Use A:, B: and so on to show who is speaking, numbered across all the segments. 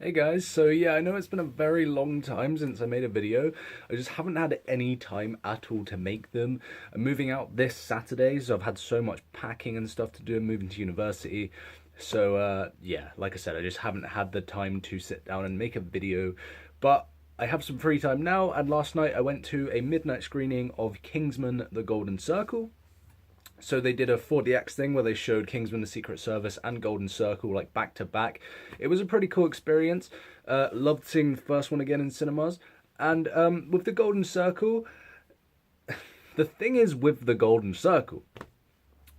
A: Hey guys, so yeah, I know it's been a very long time since I made a video. I just haven't had any time at all to make them. I'm moving out this Saturday, so I've had so much packing and stuff to do and moving to university. So yeah, like I said, I just haven't had the time to sit down and make a video. But I have some free time now, and last night I went to a midnight screening of Kingsman: The Golden Circle. So they did a 4DX thing where they showed Kingsman: The Secret Service and Golden Circle like back to back. It was a pretty cool experience. Loved seeing the first one again in cinemas. And with the Golden Circle, the thing is with the Golden Circle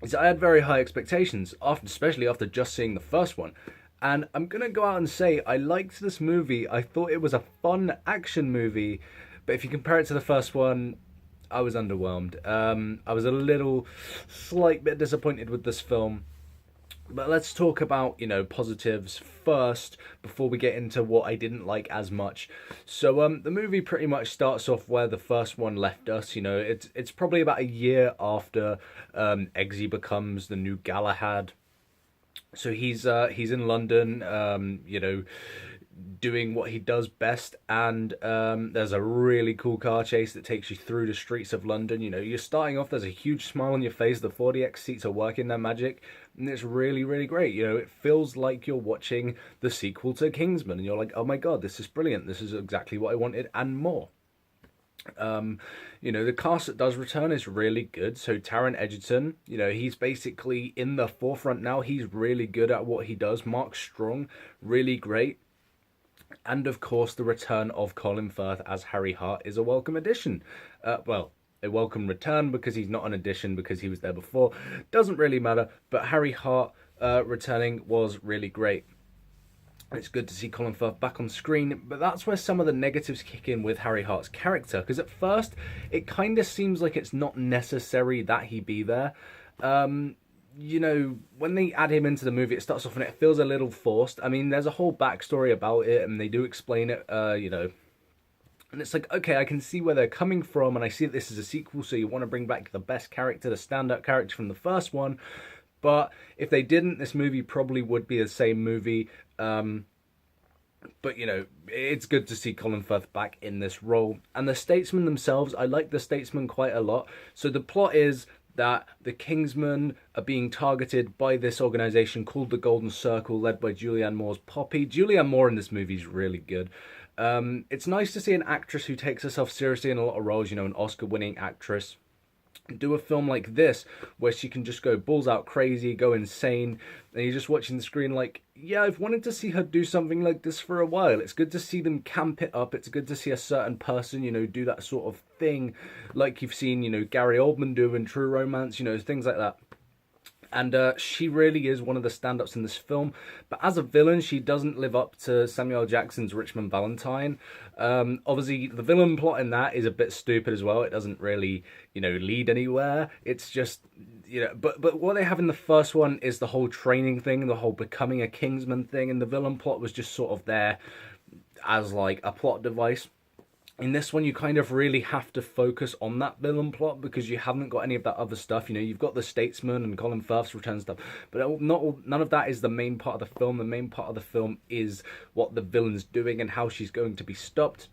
A: is I had very high expectations, after, especially after just seeing the first one. And I'm gonna go out and say I liked this movie. I thought it was a fun action movie, but if you compare it to the first one, I was underwhelmed. I was a slight bit disappointed with this film. But let's talk about, positives first before we get into what I didn't like as much. So, the movie pretty much starts off where the first one left us. It's probably about a year after Eggsy becomes the new Galahad. So he's in London, doing what he does best, and there's a really cool car chase that takes you through the streets of London. You're starting off, there's a huge smile on your face, the 4DX seats are working their magic, and it's really, really great. It feels like you're watching the sequel to Kingsman, and you're like, oh my god, this is brilliant, this is exactly what I wanted, and more. The cast that does return is really good. So Taron Egerton, he's basically in the forefront now. He's really good at what he does. Mark Strong, really great. And of course, the return of Colin Firth as Harry Hart is a welcome addition. Well, a welcome return because he's not an addition because he was there before. Doesn't really matter. But Harry Hart returning was really great. It's good to see Colin Firth back on screen, but that's where some of the negatives kick in with Harry Hart's character, because at first it kind of seems like it's not necessary that he be there. When they add him into the movie, it starts off and it feels a little forced. I mean, there's a whole backstory about it, and they do explain it, and it's like, okay, I can see where they're coming from, and I see that this is a sequel, so you want to bring back the best character, the standout character from the first one. But if they didn't, this movie probably would be the same movie. But it's good to see Colin Firth back in this role. And the Statesmen themselves, I like the Statesmen quite a lot. So the plot is that the Kingsmen are being targeted by this organization called the Golden Circle, led by Julianne Moore's Poppy. Julianne Moore in this movie is really good. It's nice to see an actress who takes herself seriously in a lot of roles, an Oscar-winning actress, do a film like this where she can just go balls out crazy, go insane, and you're just watching the screen like, yeah, I've wanted to see her do something like this for a while. It's good to see them camp it up. It's good to see a certain person, do that sort of thing like you've seen, Gary Oldman do in True Romance, things like that. And she really is one of the stand-ups in this film. But as a villain, she doesn't live up to Samuel L. Jackson's Richmond Valentine. Obviously, the villain plot in that is a bit stupid as well. It doesn't really, lead anywhere. It's just, But what they have in the first one is the whole training thing, the whole becoming a Kingsman thing. And the villain plot was just sort of there as like a plot device. In this one, you kind of really have to focus on that villain plot because you haven't got any of that other stuff. You've got the Statesman and Colin Firth's return stuff, but none of that is the main part of the film. The main part of the film is what the villain's doing and how she's going to be stopped.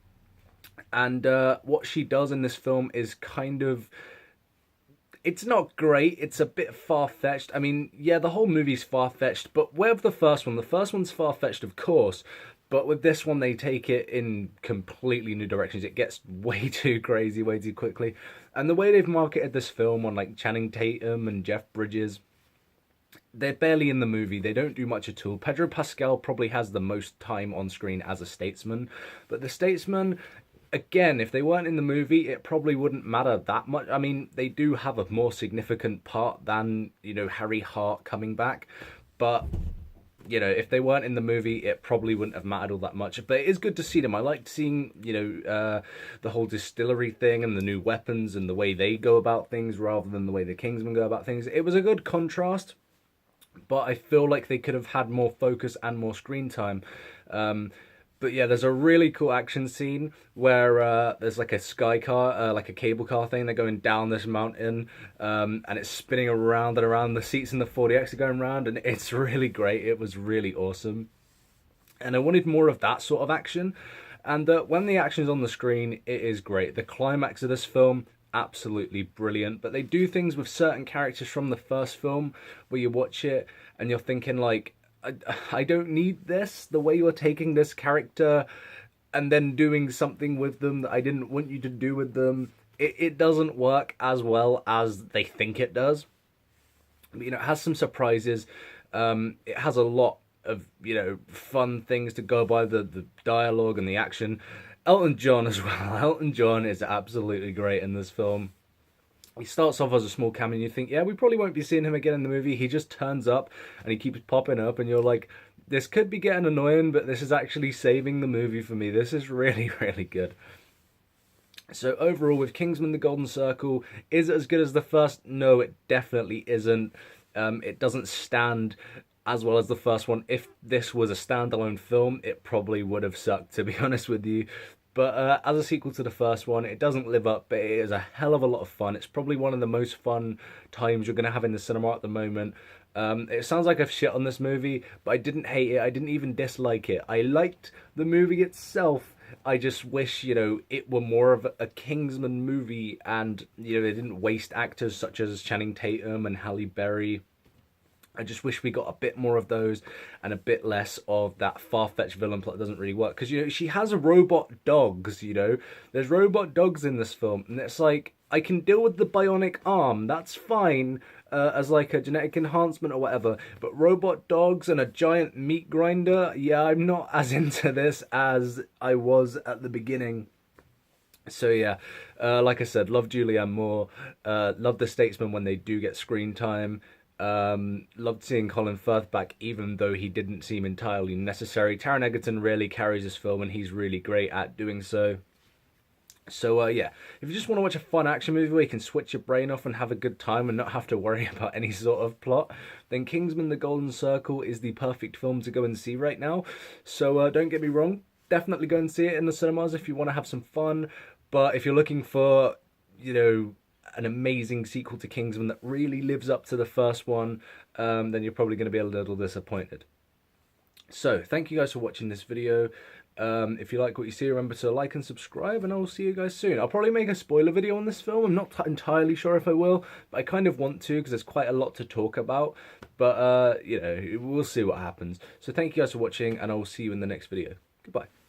A: And what she does in this film is kind of... It's not great. It's a bit far-fetched. I mean, yeah, the whole movie's far-fetched, but with the first one's far-fetched, of course. But with this one, they take it in completely new directions. It gets way too crazy, way too quickly. And the way they've marketed this film on like Channing Tatum and Jeff Bridges, they're barely in the movie. They don't do much at all. Pedro Pascal probably has the most time on screen as a statesman. But the statesman, again, if they weren't in the movie, it probably wouldn't matter that much. I mean, they do have a more significant part than, Harry Hart coming back. But... if they weren't in the movie, it probably wouldn't have mattered all that much. But it is good to see them. I liked seeing, the whole distillery thing and the new weapons and the way they go about things rather than the way the Kingsmen go about things. It was a good contrast, but I feel like they could have had more focus and more screen time. But yeah, there's a really cool action scene where there's like a sky car, like a cable car thing. They're going down this mountain, and it's spinning around and around. The seats in the 4DX are going around, and it's really great. It was really awesome. And I wanted more of that sort of action. And when the action's on the screen, it is great. The climax of this film, absolutely brilliant. But they do things with certain characters from the first film where you watch it and you're thinking like, I don't need this. The way you're taking this character and then doing something with them that I didn't want you to do with them, it doesn't work as well as they think it does. But, you know, it has some surprises. It has a lot of, you know, fun things to go by, the dialogue and the action. Elton John as well. Elton John is absolutely great in this film. He starts off as a small cameo and you think, yeah, we probably won't be seeing him again in the movie. He just turns up and he keeps popping up and you're like, this could be getting annoying, but this is actually saving the movie for me. This is really, really good. So overall, with Kingsman: The Golden Circle, is it as good as the first? No, it definitely isn't. It doesn't stand as well as the first one. If this was a standalone film, it probably would have sucked, to be honest with you. But as a sequel to the first one, it doesn't live up, but it is a hell of a lot of fun. It's probably one of the most fun times you're going to have in the cinema at the moment. It sounds like I've shit on this movie, but I didn't hate it. I didn't even dislike it. I liked the movie itself. I just wish, you know, it were more of a Kingsman movie and, you know, they didn't waste actors such as Channing Tatum and Halle Berry. I just wish we got a bit more of those and a bit less of that far-fetched villain plot that doesn't really work. Because, you know, she has robot dogs, you know. There's robot dogs in this film. And it's like, I can deal with the bionic arm. That's fine as like a genetic enhancement or whatever. But robot dogs and a giant meat grinder, yeah, I'm not as into this as I was at the beginning. So yeah, like I said, love Julianne Moore. Love the Statesman when they do get screen time. Loved seeing Colin Firth back, even though he didn't seem entirely necessary. Taron Egerton really carries this film, and he's really great at doing so. So yeah, if you just want to watch a fun action movie where you can switch your brain off and have a good time and not have to worry about any sort of plot, then Kingsman: The Golden Circle is the perfect film to go and see right now. So don't get me wrong, definitely go and see it in the cinemas if you want to have some fun. But if you're looking for, you know, an amazing sequel to Kingsman that really lives up to the first one, then you're probably going to be a little disappointed. So, thank you guys for watching this video. If you like what you see, remember to like and subscribe, and I will see you guys soon. I'll probably make a spoiler video on this film. I'm not entirely sure if I will, but I kind of want to because there's quite a lot to talk about. But, you know, we'll see what happens. So, thank you guys for watching, and I will see you in the next video. Goodbye.